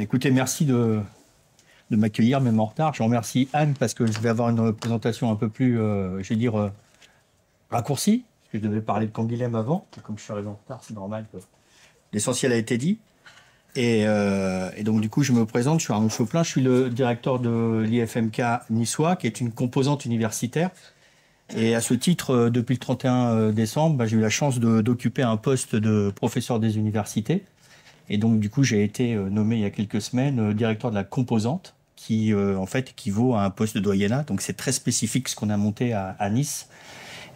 Écoutez, merci de m'accueillir, même en retard. Je remercie Anne parce que je vais avoir une présentation un peu plus, je vais dire, raccourcie. Parce que je devais parler de Canguilhem avant. Comme je suis arrivé en retard, c'est normal que l'essentiel a été dit. Et donc, du coup, je me présente. Je suis Arnaud Chauplin. Je suis le directeur de l'IFMK niçois, qui est une composante universitaire. Et à ce titre, depuis le 31 décembre, j'ai eu la chance d'occuper un poste de professeur des universités. Et donc, du coup, j'ai été nommé il y a quelques semaines directeur de la composante, qui, en fait, équivaut à un poste de doyenat. Donc, c'est très spécifique ce qu'on a monté à Nice.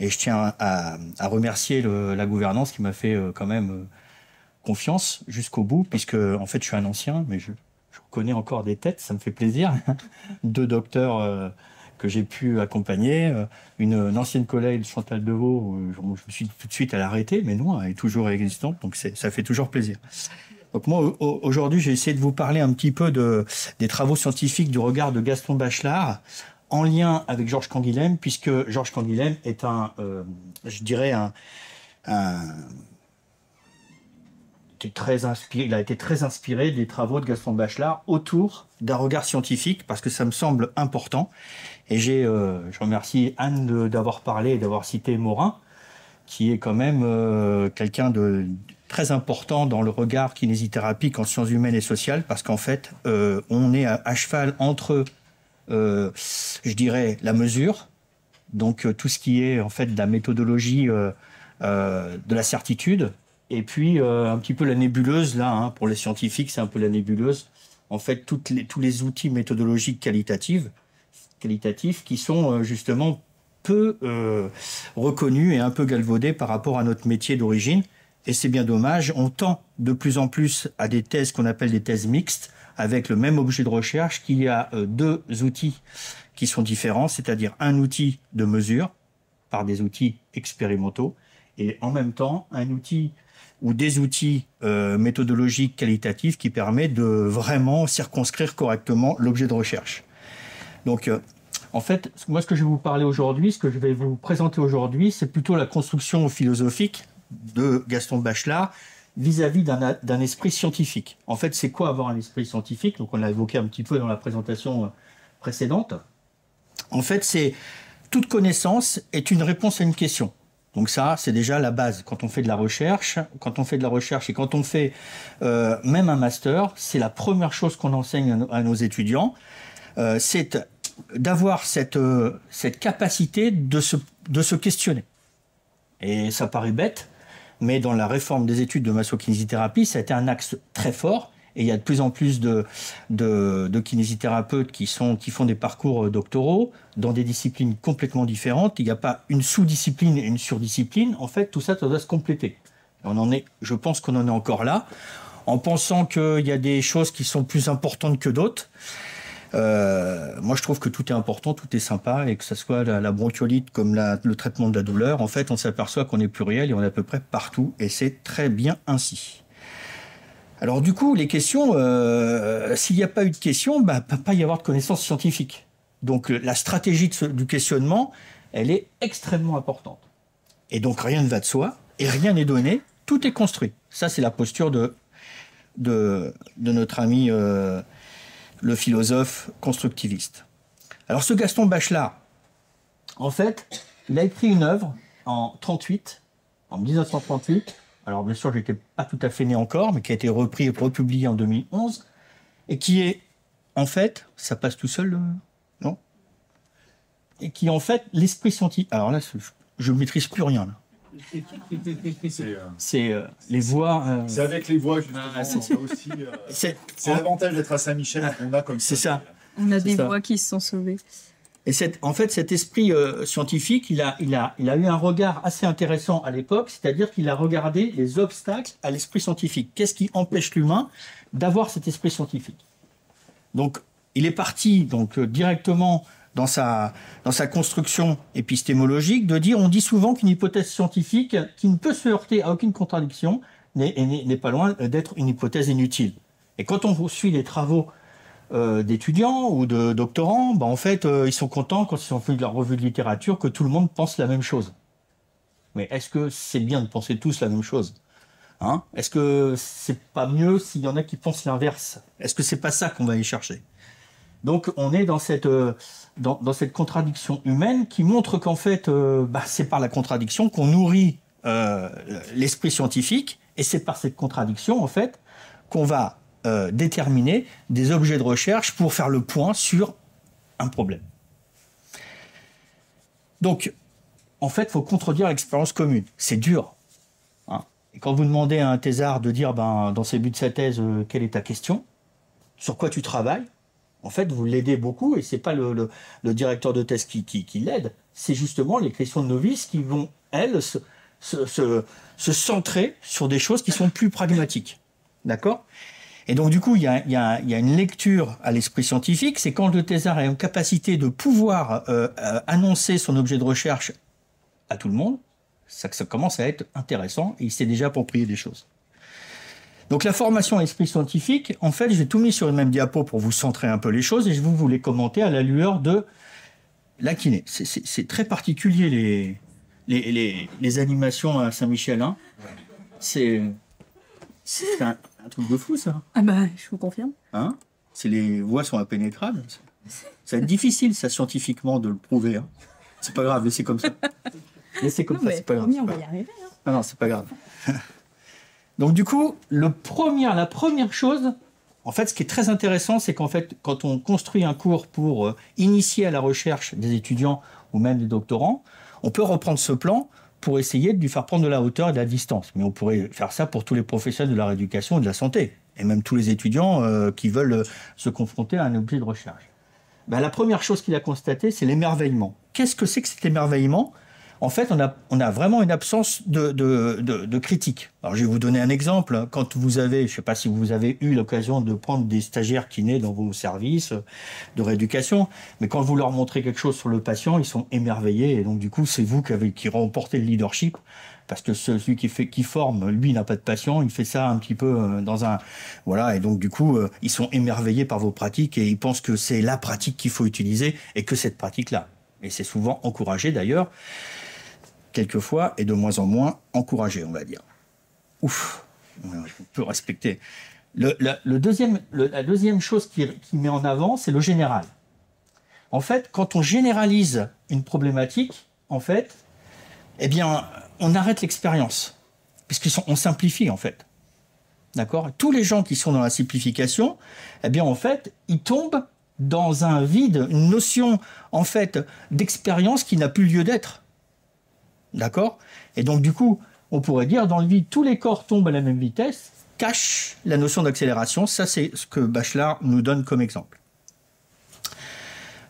Et je tiens à remercier la gouvernance qui m'a fait quand même confiance jusqu'au bout, puisque, en fait, je suis un ancien, mais je connais encore des têtes, ça me fait plaisir. 2 docteurs que j'ai pu accompagner. Une ancienne collègue, Chantal Deveau, je me suis dit tout de suite à l'arrêter, mais non, elle est toujours existante, donc ça fait toujours plaisir. Donc moi, aujourd'hui, j'ai essayé de vous parler un petit peu des travaux scientifiques du regard de Gaston Bachelard en lien avec Georges Canguilhem, puisque Georges Canguilhem est je dirais, il a été très inspiré des travaux de Gaston Bachelard autour d'un regard scientifique, parce que ça me semble important. Et je remercie Anne d'avoir parlé et d'avoir cité Morin, qui est quand même quelqu'un de très important dans le regard kinésithérapique en sciences humaines et sociales, parce qu'en fait, on est à cheval entre, je dirais, la mesure, donc tout ce qui est en fait de la méthodologie de la certitude, et puis un petit peu la nébuleuse, là, hein, pour les scientifiques, c'est un peu la nébuleuse. En fait, tous les outils méthodologiques qualitatifs qui sont justement peu reconnus et un peu galvaudés par rapport à notre métier d'origine. Et c'est bien dommage. On tend de plus en plus à des thèses qu'on appelle des thèses mixtes, avec le même objet de recherche, qu'il y a 2 outils qui sont différents, c'est-à-dire un outil de mesure par des outils expérimentaux, et en même temps un outil ou des outils méthodologiques qualitatifs qui permettent de vraiment circonscrire correctement l'objet de recherche. Donc, en fait, moi, ce que je vais vous parler aujourd'hui, ce que je vais vous présenter aujourd'hui, c'est plutôt la construction philosophique de Gaston Bachelard vis-à-vis d'un esprit scientifique. En fait, c'est quoi avoir un esprit scientifique? Donc, on l'a évoqué un petit peu dans la présentation précédente. En fait, c'est toute connaissance est une réponse à une question. Donc ça, c'est déjà la base. Quand on fait de la recherche, et quand on fait même un master, c'est la première chose qu'on enseigne à nos étudiants, c'est d'avoir cette capacité de se questionner. Et ça paraît bête, mais dans la réforme des études de masso-kinésithérapie, ça a été un axe très fort. Et il y a de plus en plus de kinésithérapeutes qui font des parcours doctoraux dans des disciplines complètement différentes. Il n'y a pas une sous-discipline et une surdiscipline. En fait, tout ça, ça doit se compléter. Je pense qu'on en est encore là, en pensant qu'il y a des choses qui sont plus importantes que d'autres. Moi, je trouve que tout est important, tout est sympa, et que ce soit la bronchiolite comme le traitement de la douleur, en fait, on s'aperçoit qu'on est pluriel et on est à peu près partout, et c'est très bien ainsi. Alors du coup, les questions, s'il n'y a pas eu de questions, il ne peut pas y avoir de connaissances scientifiques. Donc la stratégie du questionnement, elle est extrêmement importante. Et donc rien ne va de soi, et rien n'est donné, tout est construit. Ça, c'est la posture de notre ami le philosophe constructiviste. Alors ce Gaston Bachelard, en fait, il a écrit une œuvre en 1938, alors bien sûr, je n'étais pas tout à fait né encore, mais qui a été repris et republié en 2011, et qui est, en fait, ça passe tout seul, non? Et qui est en fait l'esprit scientifique. Alors là, je ne maîtrise plus rien, là. C'est les voix. C'est avec les voix, justement. C'est l'avantage d'être à Saint-Michel, on a comme ça. C'est ça. On a des voix qui se sont sauvées. Et en fait, cet esprit scientifique, il a eu un regard assez intéressant à l'époque, c'est-à-dire qu'il a regardé les obstacles à l'esprit scientifique. Qu'est-ce qui empêche l'humain d'avoir cet esprit scientifique? Donc, il est parti directement dans sa construction épistémologique de dire, on dit souvent qu'une hypothèse scientifique qui ne peut se heurter à aucune contradiction n'est pas loin d'être une hypothèse inutile. Et quand on suit les travaux d'étudiants ou de doctorants, en fait, ils sont contents quand ils ont fait de leur revue de littérature que tout le monde pense la même chose. Mais est-ce que c'est bien de penser tous la même chose? Hein? Est-ce que c'est pas mieux s'il y en a qui pensent l'inverse? Est-ce que c'est pas ça qu'on va aller chercher? Donc on est dans cette contradiction humaine qui montre qu'en fait, c'est par la contradiction qu'on nourrit l'esprit scientifique, et c'est par cette contradiction en fait qu'on va déterminer des objets de recherche pour faire le point sur un problème. Donc, en fait, il faut contredire l'expérience commune. C'est dur. Hein. Et quand vous demandez à un thésard de dire, dans ses buts de sa thèse, quelle est ta question, sur quoi tu travailles, en fait, vous l'aidez beaucoup, et c'est pas le directeur de thèse qui l'aide, c'est justement les questions de novices qui vont, elles, se centrer sur des choses qui sont plus pragmatiques. D'accord ? Et donc, du coup, il y a une lecture à l'esprit scientifique, c'est quand le thésard a une capacité de pouvoir annoncer son objet de recherche à tout le monde, ça commence à être intéressant, et il s'est déjà approprié des choses. Donc, la formation à l'esprit scientifique, en fait, j'ai tout mis sur le même diapo pour vous centrer un peu les choses, et je vous les commenter à la lueur de la kiné. C'est très particulier, les animations à Saint-Michel. Hein. C'est un truc de fou, ça. Ah bah, je vous confirme. Hein? Les voies sont impénétrables. Ça va être difficile, ça, scientifiquement, de le prouver. Hein. C'est pas grave, laissez comme ça. Laissez comme ça, c'est pas grave. On va y arriver. Hein. Ah non, c'est pas grave. Donc, du coup, la première chose, en fait, ce qui est très intéressant, c'est qu'en fait, quand on construit un cours pour initier à la recherche des étudiants ou même des doctorants, on peut reprendre ce plan pour essayer de lui faire prendre de la hauteur et de la distance. Mais on pourrait faire ça pour tous les professionnels de la rééducation et de la santé, et même tous les étudiants qui veulent se confronter à un objet de recherche. La première chose qu'il a constatée, c'est l'émerveillement. Qu'est-ce que c'est que cet émerveillement? En fait, on a vraiment une absence de critique. Alors, je vais vous donner un exemple. Quand vous avez, je ne sais pas si vous avez eu l'occasion de prendre des stagiaires kinés dans vos services de rééducation, mais quand vous leur montrez quelque chose sur le patient, ils sont émerveillés. Et donc, du coup, c'est vous qui remportez le leadership. Parce que celui qui forme, lui, n'a pas de patient. Il fait ça un petit peu dans un... Voilà, et donc, du coup, ils sont émerveillés par vos pratiques et ils pensent que c'est la pratique qu'il faut utiliser et que cette pratique-là. Et c'est souvent encouragé, d'ailleurs. Quelquefois, et de moins en moins encouragé, on va dire. Ouf, on peut respecter. La deuxième chose qui met en avant, c'est le général. En fait, quand on généralise une problématique, en fait, eh bien, on arrête l'expérience, puisqu'on simplifie, en fait. D'accord ? Tous les gens qui sont dans la simplification, eh bien, en fait, ils tombent dans un vide, une notion, en fait, d'expérience qui n'a plus lieu d'être. D'accord? Et donc, du coup, on pourrait dire, dans le vide, tous les corps tombent à la même vitesse, cache la notion d'accélération. Ça, c'est ce que Bachelard nous donne comme exemple.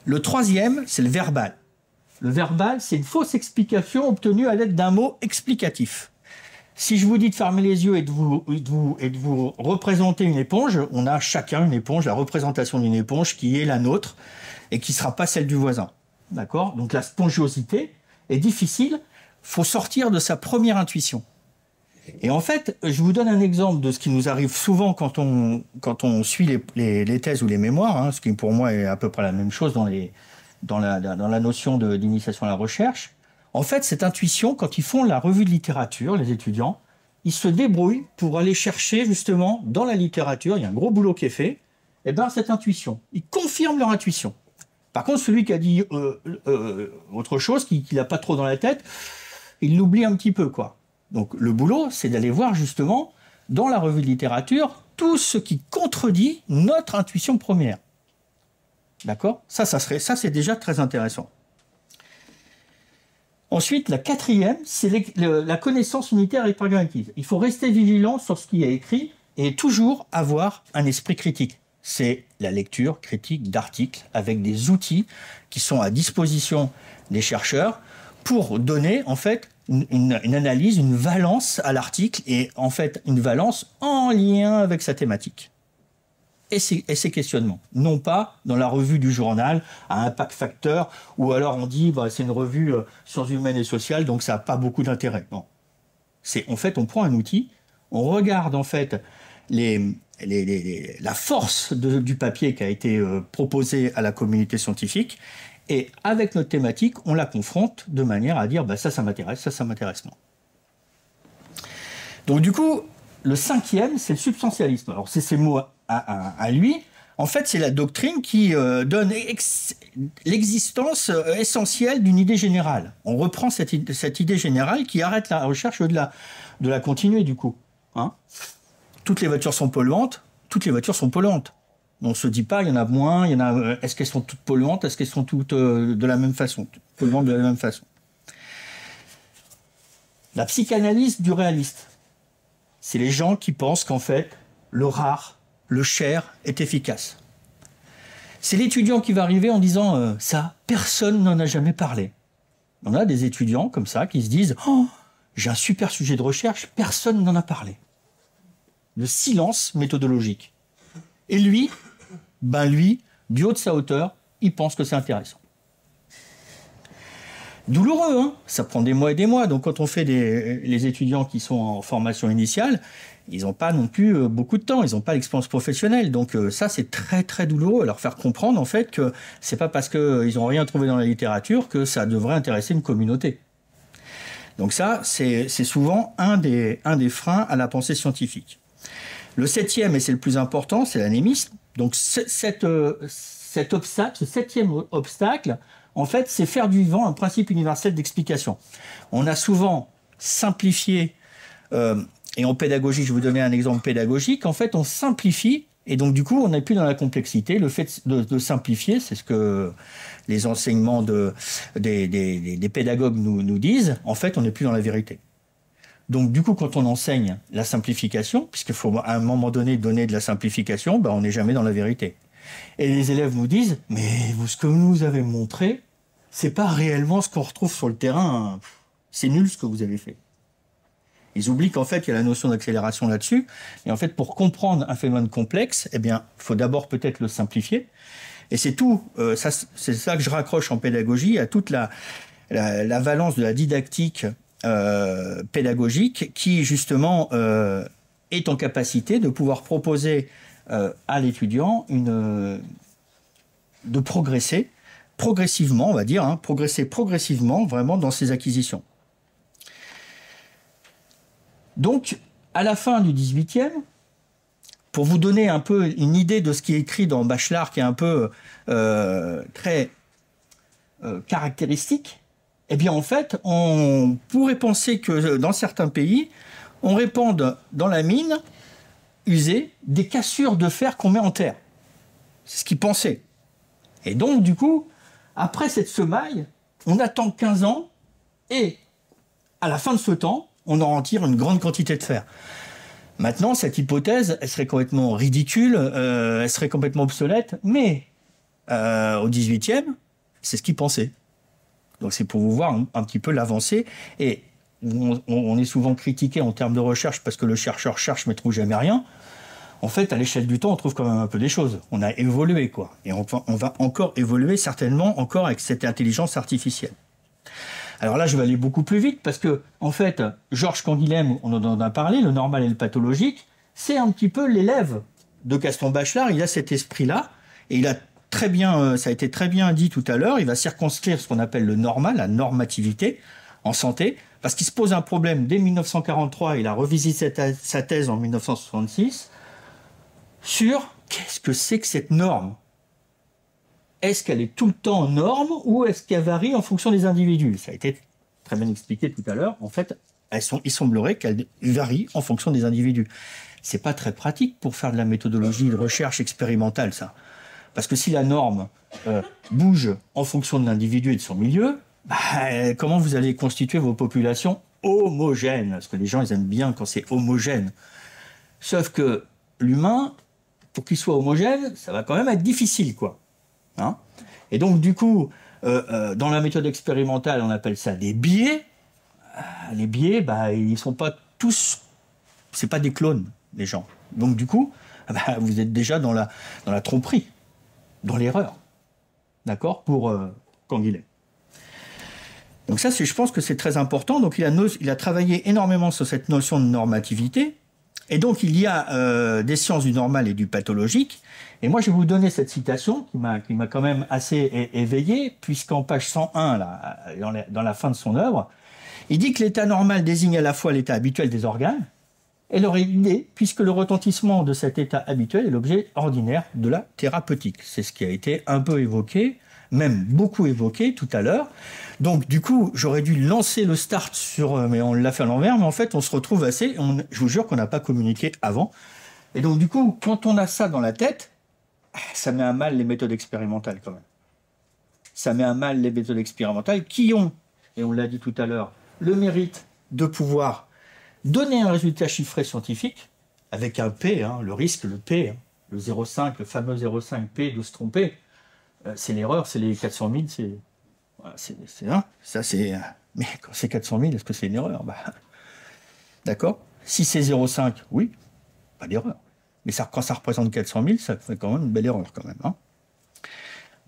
Le troisième, c'est le verbal. Le verbal, c'est une fausse explication obtenue à l'aide d'un mot explicatif. Si je vous dis de fermer les yeux et de vous représenter une éponge, on a chacun une éponge, la représentation d'une éponge qui est la nôtre et qui ne sera pas celle du voisin. D'accord? Donc, la spongiosité est difficile. Faut sortir de sa première intuition. Et en fait, je vous donne un exemple de ce qui nous arrive souvent quand on suit les thèses ou les mémoires, hein, ce qui pour moi est à peu près la même chose dans la notion d'initiation à la recherche. En fait, cette intuition, quand ils font la revue de littérature, les étudiants, ils se débrouillent pour aller chercher justement dans la littérature, il y a un gros boulot qui est fait, et bien cette intuition. Ils confirment leur intuition. Par contre, celui qui a dit autre chose, qui n'a pas trop dans la tête, il l'oublie un petit peu, quoi. Donc, le boulot, c'est d'aller voir, justement, dans la revue de littérature, tout ce qui contredit notre intuition première. D'accord ? Ça, c'est déjà très intéressant. Ensuite, la quatrième, c'est la connaissance unitaire et pragmatique. Il faut rester vigilant sur ce qui est écrit et toujours avoir un esprit critique. C'est la lecture critique d'articles avec des outils qui sont à disposition des chercheurs pour donner, en fait, une analyse, une valence à l'article et, en fait, une valence en lien avec sa thématique. Et ses questionnements. Non pas dans la revue du journal, à impact facteur, ou alors on dit, c'est une revue sciences humaines et sociales, donc ça n'a pas beaucoup d'intérêt. Non. En fait, on prend un outil, on regarde, en fait, la force du papier qui a été proposé à la communauté scientifique, et avec notre thématique, on la confronte de manière à dire ça m'intéresse, ça m'intéresse moins. Donc du coup, le cinquième, c'est le substantialisme. Alors, c'est ces mots à lui. En fait, c'est la doctrine qui donne l'existence essentielle d'une idée générale. On reprend cette idée générale qui arrête la recherche de la continuer, du coup. Hein, toutes les voitures sont polluantes. Toutes les voitures sont polluantes. On ne se dit pas, il y en a moins, est-ce qu'elles sont toutes polluantes, est-ce qu'elles sont toutes de la même façon, polluantes de la même façon. La psychanalyse du réaliste. C'est les gens qui pensent qu'en fait, le rare, le cher est efficace. C'est l'étudiant qui va arriver en disant ça, personne n'en a jamais parlé. On a des étudiants comme ça qui se disent oh, j'ai un super sujet de recherche, personne n'en a parlé. Le silence méthodologique. Et lui, du haut de sa hauteur, il pense que c'est intéressant. Douloureux, hein, ça prend des mois et des mois. Donc quand on fait les étudiants qui sont en formation initiale, ils n'ont pas non plus beaucoup de temps, ils n'ont pas l'expérience professionnelle. Donc ça, c'est très très douloureux. Leur faire comprendre en fait que c'est pas parce qu'ils n'ont rien trouvé dans la littérature que ça devrait intéresser une communauté. Donc ça, c'est souvent un des freins à la pensée scientifique. Le septième, et c'est le plus important, c'est l'anémisme. Donc cet obstacle, ce septième obstacle, en fait, c'est faire du vivant un principe universel d'explication. On a souvent simplifié, et en pédagogie, je vais vous donner un exemple pédagogique, en fait, on simplifie, et donc du coup, on n'est plus dans la complexité. Le fait de simplifier, c'est ce que les enseignements des pédagogues nous disent, en fait, on n'est plus dans la vérité. Donc du coup, quand on enseigne la simplification, puisqu'il faut à un moment donné donner de la simplification, on n'est jamais dans la vérité. Et les élèves nous disent « Mais ce que vous nous avez montré, c'est pas réellement ce qu'on retrouve sur le terrain. C'est nul ce que vous avez fait. » Ils oublient qu'en fait, il y a la notion d'accélération là-dessus. Et en fait, pour comprendre un phénomène complexe, eh bien, il faut d'abord peut-être le simplifier. Et c'est tout. C'est ça que je raccroche en pédagogie à toute la valence de la didactique pédagogique qui, justement, est en capacité de pouvoir proposer à l'étudiant de progresser progressivement, on va dire, progresser progressivement vraiment dans ses acquisitions. Donc, à la fin du 18e, pour vous donner un peu une idée de ce qui est écrit dans Bachelard, qui est un peu très caractéristique, eh bien en fait, on pourrait penser que dans certains pays, on répande dans la mine usée des cassures de fer qu'on met en terre. C'est ce qu'ils pensaient. Et donc, du coup, après cette semaille, on attend 15 ans et à la fin de ce temps, on en retire une grande quantité de fer. Maintenant, cette hypothèse, elle serait complètement ridicule, elle serait complètement obsolète, mais au 18e, c'est ce qu'ils pensaient. Donc c'est pour vous voir un petit peu l'avancée. Et on est souvent critiqué en termes de recherche parce que le chercheur cherche mais trouve jamais rien. En fait, à l'échelle du temps, on trouve quand même un peu des choses. On a évolué, quoi. Et on va encore évoluer, certainement, encore avec cette intelligence artificielle. Alors là, je vais aller beaucoup plus vite parce que, en fait, Georges Canguilhem, on en a parlé, le normal et le pathologique, c'est un petit peu l'élève de Gaston Bachelard. Il a cet esprit-là et il a très bien, ça a été très bien dit tout à l'heure, il va circonscrire ce qu'on appelle le normal, la normativité en santé, parce qu'il se pose un problème dès 1943, il a revisité sa thèse en 1966, sur qu'est-ce que c'est que cette norme ? Est-ce qu'elle est tout le temps norme ou est-ce qu'elle varie en fonction des individus ? Ça a été très bien expliqué tout à l'heure. En fait, il semblerait qu'elle varie en fonction des individus. C'est pas très pratique pour faire de la méthodologie de recherche expérimentale, ça. Parce que si la norme bouge en fonction de l'individu et de son milieu, comment vous allez constituer vos populations homogènes ? Parce que les gens, ils aiment bien quand c'est homogène. Sauf que l'humain, pour qu'il soit homogène, ça va quand même être difficile, quoi. Hein ? Et donc, du coup, dans la méthode expérimentale, on appelle ça des biais. Les biais, ils sont pas tous... C'est pas des clones, les gens. Donc, du coup, vous êtes déjà dans la tromperie, dans l'erreur. D'accord ? Pour Canguilhem. Donc ça, je pense que c'est très important. Donc, il a travaillé énormément sur cette notion de normativité. Et donc, il y a des sciences du normal et du pathologique. Et moi, je vais vous donner cette citation qui m'a quand même assez éveillé, puisqu'en page 101, là, dans la fin de son œuvre, il dit que l'état normal désigne à la fois l'état habituel des organes elle aurait l'idée, puisque le retentissement de cet état habituel est l'objet ordinaire de la thérapeutique. C'est ce qui a été un peu évoqué, même beaucoup évoqué tout à l'heure. Donc du coup, j'aurais dû lancer le start mais on l'a fait à l'envers, mais en fait, on se retrouve je vous jure qu'on n'a pas communiqué avant. Et donc du coup, quand on a ça dans la tête, ça met à mal les méthodes expérimentales quand même. Ça met à mal les méthodes expérimentales qui ont, et on l'a dit tout à l'heure, le mérite de pouvoir donner un résultat chiffré scientifique, avec un P, le risque, le P, le 0,5, le fameux 0,5 P de se tromper, c'est l'erreur, c'est les 400 000, mais quand c'est 400 000, est-ce que c'est une erreur? D'accord. Si c'est 0,5, oui, pas d'erreur. Mais quand ça représente 400 000, ça fait quand même une belle erreur quand même.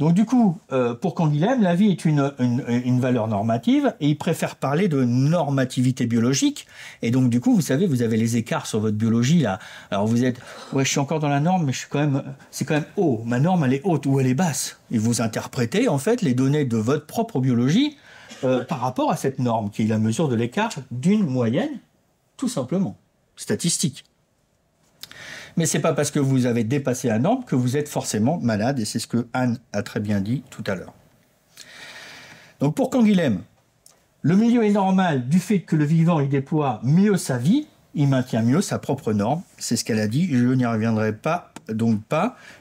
Donc du coup, pour Canguilhem, la vie est une valeur normative et il préfère parler de normativité biologique. Et donc du coup, vous savez, vous avez les écarts sur votre biologie là. Alors vous êtes, ouais, je suis encore dans la norme, mais c'est quand même haut. Ma norme, elle est haute ou elle est basse. Et vous interprétez en fait les données de votre propre biologie par rapport à cette norme, qui est la mesure de l'écart d'une moyenne, tout simplement, statistique. Mais ce n'est pas parce que vous avez dépassé la norme que vous êtes forcément malade, et c'est ce que Anne a très bien dit tout à l'heure. Donc pour Canguilhem, le milieu est normal du fait que le vivant y déploie mieux sa vie, il maintient mieux sa propre norme, c'est ce qu'elle a dit, je n'y reviendrai pas,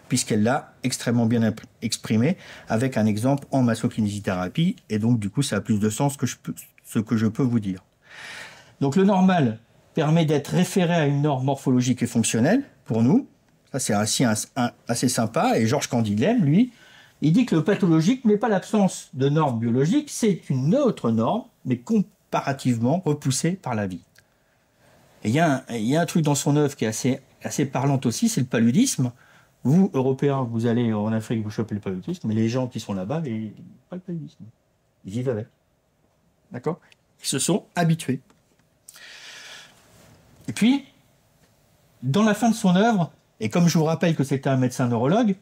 puisqu'elle l'a extrêmement bien exprimé, avec un exemple en massokinésithérapie, et donc du coup ça a plus de sens que ce que je peux vous dire. Donc le normal permet d'être référé à une norme morphologique et fonctionnelle, pour nous. Ça, c'est assez sympa. Et Georges Canguilhem, lui, il dit que le pathologique n'est pas l'absence de normes biologiques, c'est une autre norme, mais comparativement repoussée par la vie. Et il y a un truc dans son œuvre qui est assez parlante aussi, c'est le paludisme. Vous, Européens, vous allez en Afrique, vous chopez le paludisme, mais les gens qui sont là-bas, ils n'ont pas le paludisme. Ils vivent avec. D'accord? Ils se sont habitués. Et puis, dans la fin de son œuvre, et comme je vous rappelle que c'était un médecin neurologue,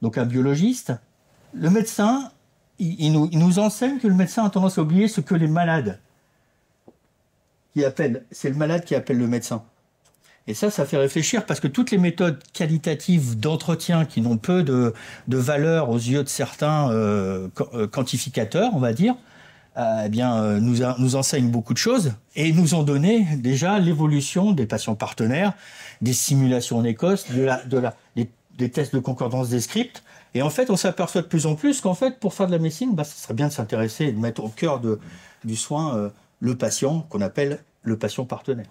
donc un biologiste, le médecin, il nous enseigne que le médecin a tendance à oublier ce que les malades qui appellent. C'est le malade qui appelle le médecin. Et ça fait réfléchir parce que toutes les méthodes qualitatives d'entretien qui n'ont peu de valeur aux yeux de certains quantificateurs, on va dire, nous enseignent beaucoup de choses et nous ont donné déjà l'évolution des patients partenaires, des simulations en Écosse, des tests de concordance des scripts. Et en fait, on s'aperçoit de plus en plus qu'en fait, pour faire de la médecine, ce serait bien de s'intéresser et de mettre au cœur du soin le patient qu'on appelle le patient partenaire.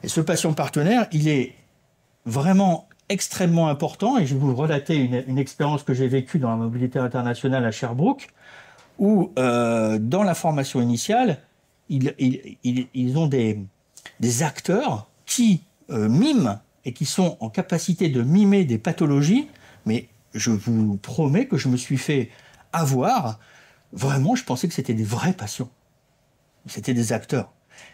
Et ce patient partenaire, il est vraiment extrêmement important. Et je vais vous relater une expérience que j'ai vécue dans la mobilité internationale à Sherbrooke, où dans la formation initiale, ils ont des acteurs qui miment et qui sont en capacité de mimer des pathologies, mais je vous promets que je me suis fait avoir. Vraiment, je pensais que c'était des vrais patients. C'était des acteurs.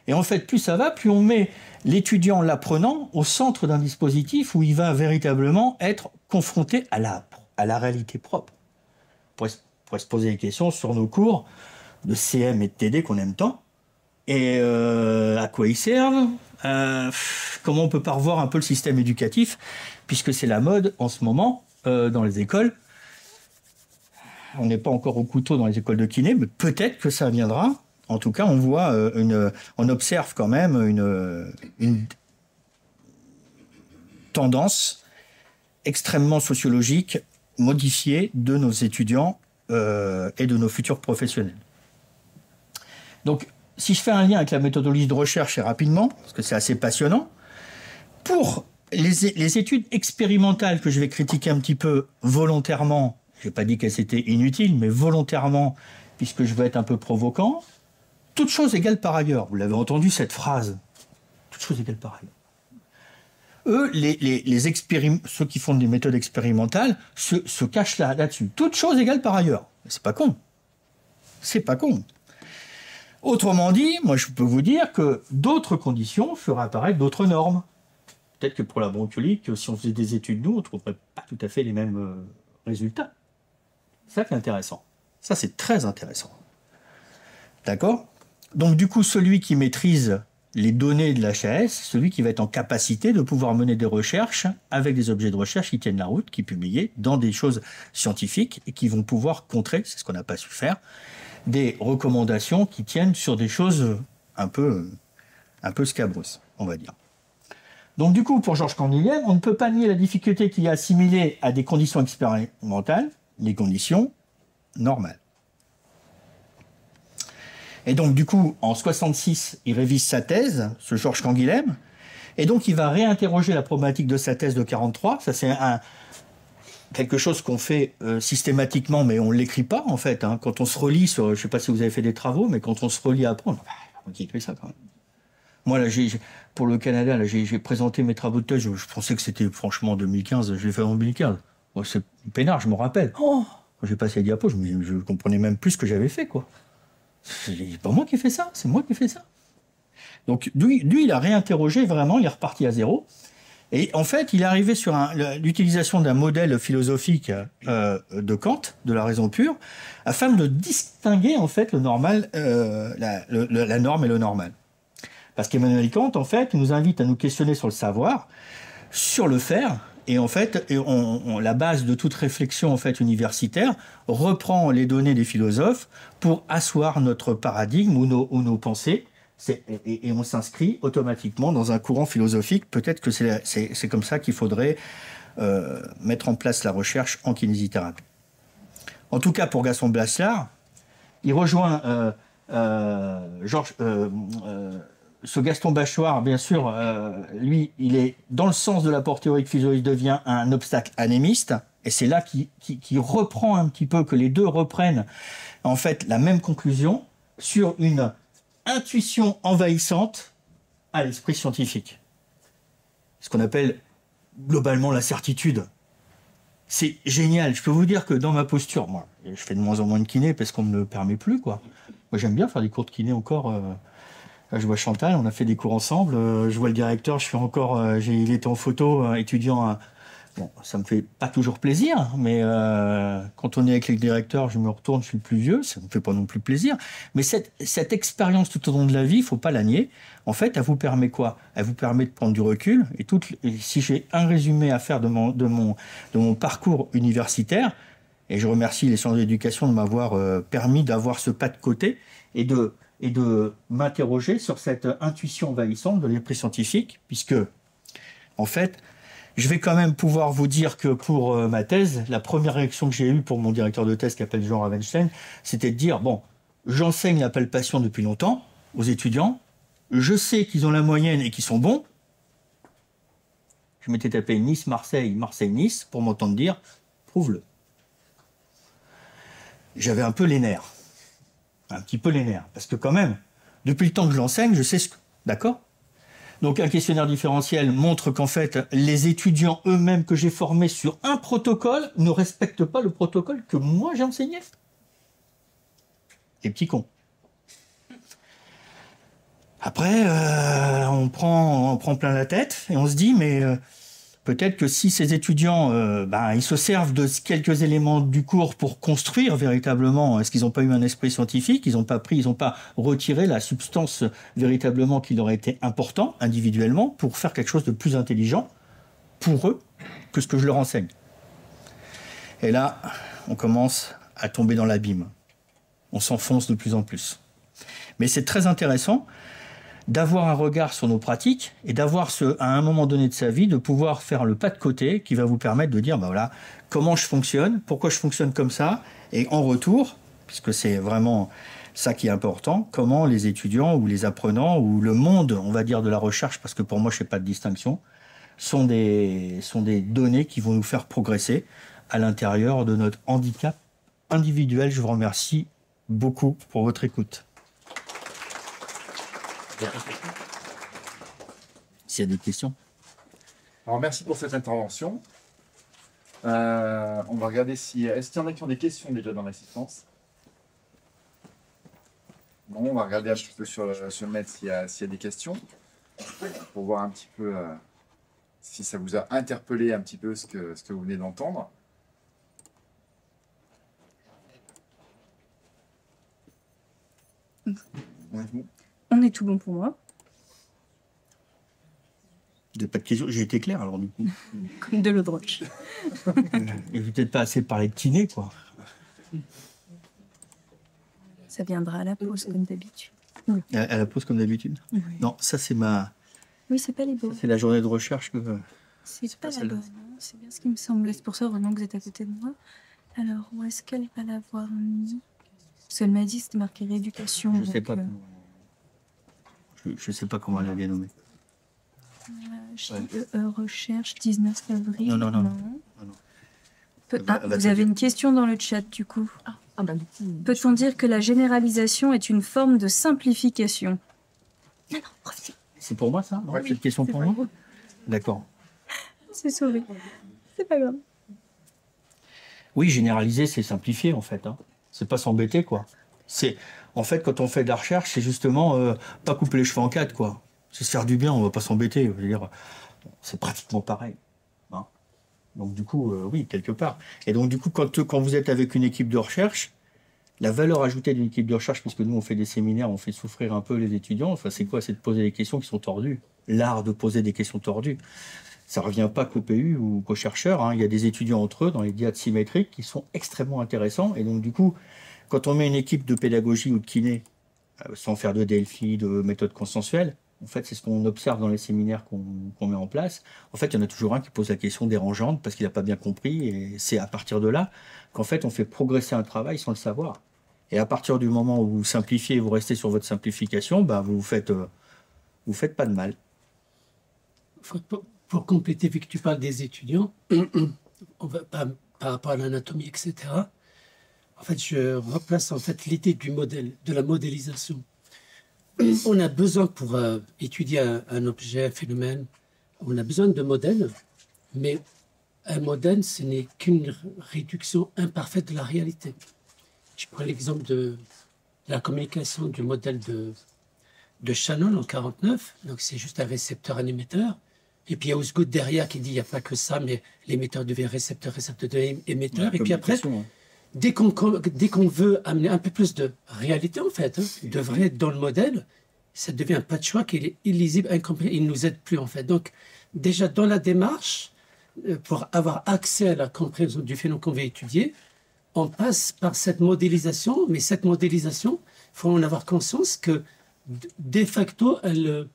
Et en fait, plus ça va, plus on met l'étudiant, l'apprenant, au centre d'un dispositif où il va véritablement être confronté à la réalité propre. On pourrait se poser des questions sur nos cours de CM et de TD qu'on aime tant. Et à quoi ils servent, comment on peut pas revoir un peu le système éducatif, puisque c'est la mode en ce moment dans les écoles. On n'est pas encore au couteau dans les écoles de kiné, mais peut-être que ça viendra. En tout cas, on observe quand même une tendance extrêmement sociologique modifiée de nos étudiants et de nos futurs professionnels. Donc, si je fais un lien avec la méthodologie de recherche et rapidement, parce que c'est assez passionnant, pour les études expérimentales que je vais critiquer un petit peu volontairement, je n'ai pas dit qu'elles étaient inutiles, mais volontairement, puisque je veux être un peu provoquant, toute chose égale par ailleurs. Vous l'avez entendu cette phrase. Toute chose égale par ailleurs. Eux, ceux qui font des méthodes expérimentales se cachent là-dessus. Toute chose égale par ailleurs. C'est pas con. C'est pas con. Autrement dit, moi je peux vous dire que d'autres conditions feraient apparaître d'autres normes. Peut-être que pour la bronchiolite, si on faisait des études, nous, on ne trouverait pas tout à fait les mêmes résultats. Ça, c'est intéressant. Ça, c'est très intéressant. D'accord ? Donc, du coup, celui qui maîtrise les données de l'HAS, celui qui va être en capacité de pouvoir mener des recherches avec des objets de recherche qui tiennent la route, qui publient dans des choses scientifiques et qui vont pouvoir contrer, c'est ce qu'on n'a pas su faire, des recommandations qui tiennent sur des choses un peu scabreuses, on va dire. Donc du coup, pour Georges Canguilhem, on ne peut pas nier la difficulté qui est assimilée à des conditions expérimentales, les conditions normales. Et donc du coup, en 66, il révise sa thèse, ce Georges Canguilhem, et donc il va réinterroger la problématique de sa thèse de 43. Ça c'est quelque chose qu'on fait systématiquement, mais on ne l'écrit pas en fait. Hein. Quand on se relit sur, je ne sais pas si vous avez fait des travaux, mais quand on se relit après, on écrit ça quand même. Moi là, pour le Canada, j'ai présenté mes travaux de thèse, je pensais que c'était franchement en 2015, je l'ai fait en 2015. Bon, c'est peinard, je me rappelle. Oh, quand j'ai passé les diapos, je comprenais même plus ce que j'avais fait, quoi. C'est pas moi qui ai fait ça, c'est moi qui ai fait ça. Donc lui, il a réinterrogé vraiment, il est reparti à zéro. Et en fait, il est arrivé sur l'utilisation d'un modèle philosophique de Kant, de la raison pure, afin de distinguer en fait le normal, la norme et le normal. Parce qu'Emmanuel Kant, en fait, il nous invite à nous questionner sur le savoir, sur le faire, et en fait, la base de toute réflexion en fait universitaire reprend les données des philosophes pour asseoir notre paradigme ou nos pensées. Et on s'inscrit automatiquement dans un courant philosophique. Peut-être que c'est comme ça qu'il faudrait mettre en place la recherche en kinésithérapie. En tout cas, pour Gaston Bachelard, il rejoint ce Gaston Bachelard, bien sûr, lui, il est dans le sens de l'apport théorique physiologique, devient un obstacle anémiste. Et c'est là qu'il reprend un petit peu, que les deux reprennent en fait la même conclusion sur une intuition envahissante à l'esprit scientifique. Ce qu'on appelle globalement la certitude. C'est génial. Je peux vous dire que dans ma posture, moi, je fais de moins en moins de kiné parce qu'on ne me le permet plus, quoi. Moi, j'aime bien faire des cours de kiné encore. Là, je vois Chantal, on a fait des cours ensemble. Je vois le directeur, il était en photo, étudiant. Bon, ça me fait pas toujours plaisir, mais quand on est avec le directeur, je me retourne, je suis le plus vieux, ça me fait pas non plus plaisir. Mais cette expérience tout au long de la vie, il faut pas la nier. En fait, elle vous permet quoi? Elle vous permet de prendre du recul. Et si j'ai un résumé à faire de mon parcours universitaire, et je remercie les sciences de l'éducation de m'avoir permis d'avoir ce pas de côté et de m'interroger sur cette intuition envahissante de l'esprit scientifique, puisque, en fait, je vais quand même pouvoir vous dire que pour ma thèse, la première réaction que j'ai eue pour mon directeur de thèse qui s'appelle Jean Ravenstein, c'était de dire, bon, j'enseigne la palpation depuis longtemps aux étudiants, je sais qu'ils ont la moyenne et qu'ils sont bons. Je m'étais tapé Nice-Marseille, Marseille-Nice pour m'entendre dire, prouve-le. J'avais un peu les nerfs. Un petit peu les nerfs. Parce que quand même, depuis le temps que je l'enseigne, je sais ce que... D'accord ? Donc un questionnaire différentiel montre qu'en fait, les étudiants eux-mêmes que j'ai formés sur un protocole ne respectent pas le protocole que moi j'ai enseigné. Les petits cons. Après, on prend plein la tête et on se dit, mais peut-être que si ces étudiants, ils se servent de quelques éléments du cours pour construire véritablement, est-ce qu'ils n'ont pas eu un esprit scientifique, ils n'ont pas retiré la substance véritablement qui leur était important individuellement pour faire quelque chose de plus intelligent pour eux que ce que je leur enseigne. Et là, on commence à tomber dans l'abîme. On s'enfonce de plus en plus. Mais c'est très intéressant d'avoir un regard sur nos pratiques et d'avoir à un moment donné de sa vie, de pouvoir faire le pas de côté qui va vous permettre de dire, voilà, comment je fonctionne, pourquoi je fonctionne comme ça, et en retour, puisque c'est vraiment ça qui est important, comment les étudiants ou les apprenants ou le monde, on va dire, de la recherche, parce que pour moi, je ne fais pas de distinction, sont des données qui vont nous faire progresser à l'intérieur de notre handicap individuel. Je vous remercie beaucoup pour votre écoute. S'il y a des questions. Alors, merci pour cette intervention. On va regarder si... Est-ce qu'il y en a qui ont des questions déjà dans l'assistance? Non, on va regarder un petit peu sur le net s'il y a des questions. Pour voir un petit peu si ça vous a interpellé un petit peu ce que vous venez d'entendre. On est tout bon pour moi. n'avez pas de questions? J'ai été clair, alors, du coup. Comme de l'eau de roche. Et vous peut-être pas assez parlé de kiné, quoi. Ça viendra à la pause, comme d'habitude. À la pause, comme d'habitude? Oui. Non, ça, c'est ma... Oui, c'est pas les beaux. C'est la journée de recherche que... C'est pas la celle-là. bonne. Hein. C'est bien ce qui me semblait. C'est pour ça, vraiment, que vous êtes à côté de moi. Alors, où est-ce qu'elle va l'avoir mis? Parce qu'elle m'a dit que c'était marqué rééducation. Je sais pas. donc, Je sais pas comment elle l'a bien nommé. recherche, 19 avril. Non. Non. Vous avez une question dans le chat, du coup. Peut-on dire que la généralisation est une forme de simplification? Non, revenez. C'est pour moi, ça? Oui, cette question c'est pour pour moi? D'accord. C'est sauvé. C'est pas grave. Oui, généraliser, c'est simplifier, en fait. Hein. C'est pas s'embêter, quoi. En fait, quand on fait de la recherche, c'est justement pas couper les cheveux en quatre, quoi. C'est se faire du bien, on va pas s'embêter. Je veux dire, c'est pratiquement pareil. Hein. Donc, du coup, oui, quelque part. Et donc, du coup, quand vous êtes avec une équipe de recherche, la valeur ajoutée d'une équipe de recherche, puisque nous, on fait des séminaires, on fait souffrir un peu les étudiants, enfin, c'est quoi? C'est de poser des questions qui sont tordues. L'art de poser des questions tordues. Ça ne revient pas qu'au PU ou qu'aux chercheurs. Hein. Il y a des étudiants entre eux dans les diades symétriques qui sont extrêmement intéressants. Et donc, du coup, quand on met une équipe de pédagogie ou de kiné, sans faire de Delphi, de méthode consensuelle, en fait, c'est ce qu'on observe dans les séminaires qu'on met en place. En fait, il y en a toujours un qui pose la question dérangeante parce qu'il n'a pas bien compris. Et c'est à partir de là qu'en fait, on fait progresser un travail sans le savoir. Et à partir du moment où vous simplifiez, vous restez sur votre simplification, bah, vous faites pas de mal. Pour compléter, vu que tu parles des étudiants, on va pas, par rapport à l'anatomie, etc. En fait, je replace en fait l'idée du modèle, de la modélisation. On a besoin pour étudier un objet, un phénomène, on a besoin de modèles, mais un modèle, ce n'est qu'une réduction imparfaite de la réalité. Je prends l'exemple de la communication du modèle de Shannon en 1949, donc c'est juste un récepteur, un émetteur. Et puis il y a Osgood derrière qui dit il n'y a pas que ça, mais l'émetteur devient récepteur, récepteur devient émetteur. Et puis après, dès qu'on veut amener un peu plus de réalité, en fait, de vrai dans le modèle, ça devient un patchwork, il est illisible, incompris, il ne nous aide plus, en fait. Donc, déjà dans la démarche, pour avoir accès à la compréhension du phénomène qu'on veut étudier, on passe par cette modélisation, mais cette modélisation, il faut en avoir conscience que, de facto, elle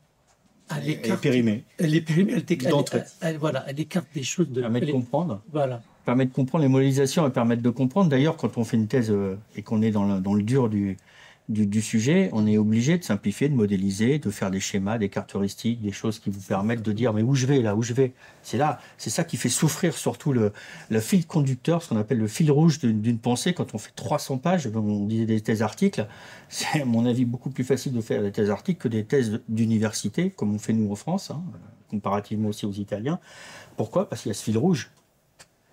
écarte, périmée. Elle est périmée, elle écarte des choses. Permet de comprendre. Voilà. Permet de comprendre les modélisations et permettent de comprendre. D'ailleurs, quand on fait une thèse et qu'on est dans le dur du sujet, on est obligé de simplifier, de modéliser, de faire des schémas, des cartes heuristiques, des choses qui vous permettent de dire mais où je vais là, où je vais. C'est ça qui fait souffrir surtout le fil conducteur, ce qu'on appelle le fil rouge d'une pensée. Quand on fait 300 pages, on disait des thèses articles, c'est à mon avis beaucoup plus facile de faire des thèses articles que des thèses d'université, comme on fait nous en France, hein, comparativement aussi aux Italiens. Pourquoi? Parce qu'il y a ce fil rouge.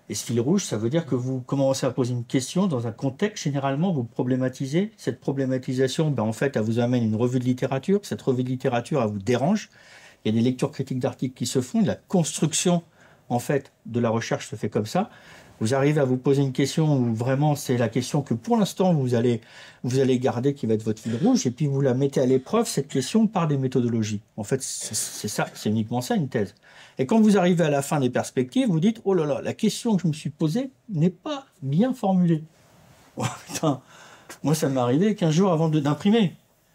Et ce fil rouge, ça veut dire que vous commencez à poser une question dans un contexte, généralement, vous problématisez. Cette problématisation, en fait, elle vous amène une revue de littérature. Cette revue de littérature, elle vous dérange. Il y a des lectures critiques d'articles qui se font. La construction, en fait, de la recherche se fait comme ça. Vous arrivez à vous poser une question où vraiment, c'est la question que, pour l'instant, vous allez garder, qui va être votre fil rouge, et puis vous la mettez à l'épreuve, cette question, par des méthodologies. En fait, c'est ça, c'est uniquement ça, une thèse. Et quand vous arrivez à la fin des perspectives, vous dites « Oh là là, la question que je me suis posée n'est pas bien formulée. » Oh, putain, moi, ça m'est arrivé 15 jours avant d'imprimer.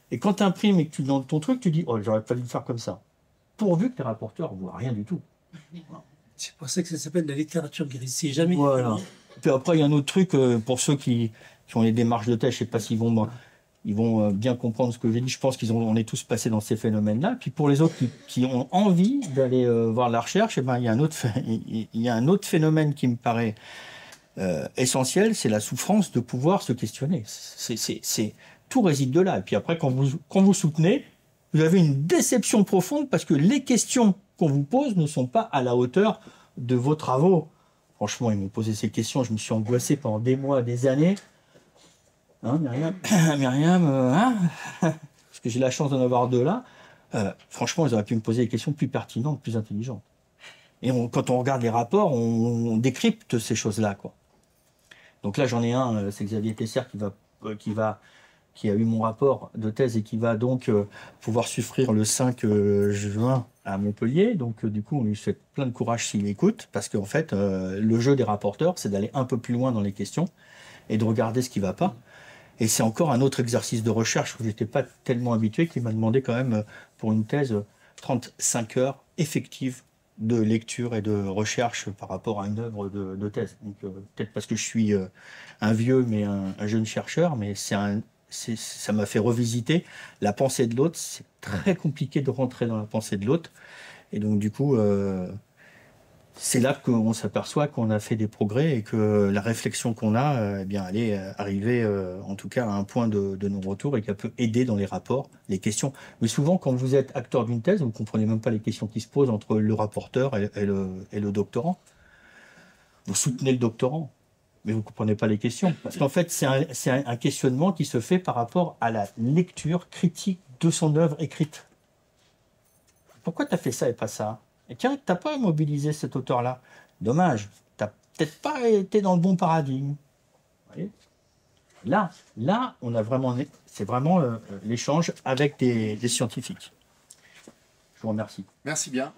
Et quand tu imprimes et que tu dans ton truc, tu dis « Oh, j'aurais pas dû le faire comme ça. » Pourvu que les rapporteurs ne voient rien du tout. C'est pour ça que ça s'appelle la littérature grise. Si jamais... Voilà. Puis après, il y a un autre truc, pour ceux qui ont les démarches de thèse, je ne sais pas s'ils vont... Ils vont bien comprendre ce que j'ai dit. Je pense qu'on est tous passés dans ces phénomènes-là. Puis pour les autres qui ont envie d'aller voir la recherche, il y a un autre phénomène qui me paraît essentiel, c'est la souffrance de pouvoir se questionner. Tout réside de là. Et puis après, quand vous soutenez, vous avez une déception profonde parce que les questions qu'on vous pose ne sont pas à la hauteur de vos travaux. Franchement, ils m'ont posé ces questions, je me suis angoissé pendant des mois, des années. Hein, Myriam, parce que j'ai la chance d'en avoir deux là. Franchement, ils auraient pu me poser des questions plus pertinentes, plus intelligentes. Et quand on regarde les rapports, on décrypte ces choses-là, quoi. Donc là, j'en ai un, c'est Xavier Tesser qui a eu mon rapport de thèse et qui va donc pouvoir souffrir le 5 juin à Montpellier. Donc, du coup, on lui souhaite plein de courage s'il écoute, parce qu'en fait, le jeu des rapporteurs, c'est d'aller un peu plus loin dans les questions et de regarder ce qui ne va pas. Et c'est encore un autre exercice de recherche où je n'étais pas tellement habitué, qui m'a demandé quand même, pour une thèse, 35 heures effectives de lecture et de recherche par rapport à une œuvre de thèse. Donc, peut-être parce que je suis un vieux, mais un jeune chercheur, mais ça m'a fait revisiter la pensée de l'autre. C'est très compliqué de rentrer dans la pensée de l'autre. Et donc, du coup, c'est là qu'on s'aperçoit qu'on a fait des progrès et que la réflexion qu'on a, eh bien, elle est arrivée, en tout cas, à un point de non-retour et qu'elle peut aider dans les rapports, les questions. Mais souvent, quand vous êtes acteur d'une thèse, vous ne comprenez même pas les questions qui se posent entre le rapporteur et le doctorant. Vous soutenez le doctorant, mais vous ne comprenez pas les questions. Parce qu'en fait, c'est un questionnement qui se fait par rapport à la lecture critique de son œuvre écrite. Pourquoi tu as fait ça et pas ça? Et tiens, tu n'as pas mobilisé cet auteur-là. Dommage, tu n'as peut-être pas été dans le bon paradigme. Vous voyez, là, on a vraiment, c'est vraiment l'échange avec des scientifiques. Je vous remercie. Merci bien.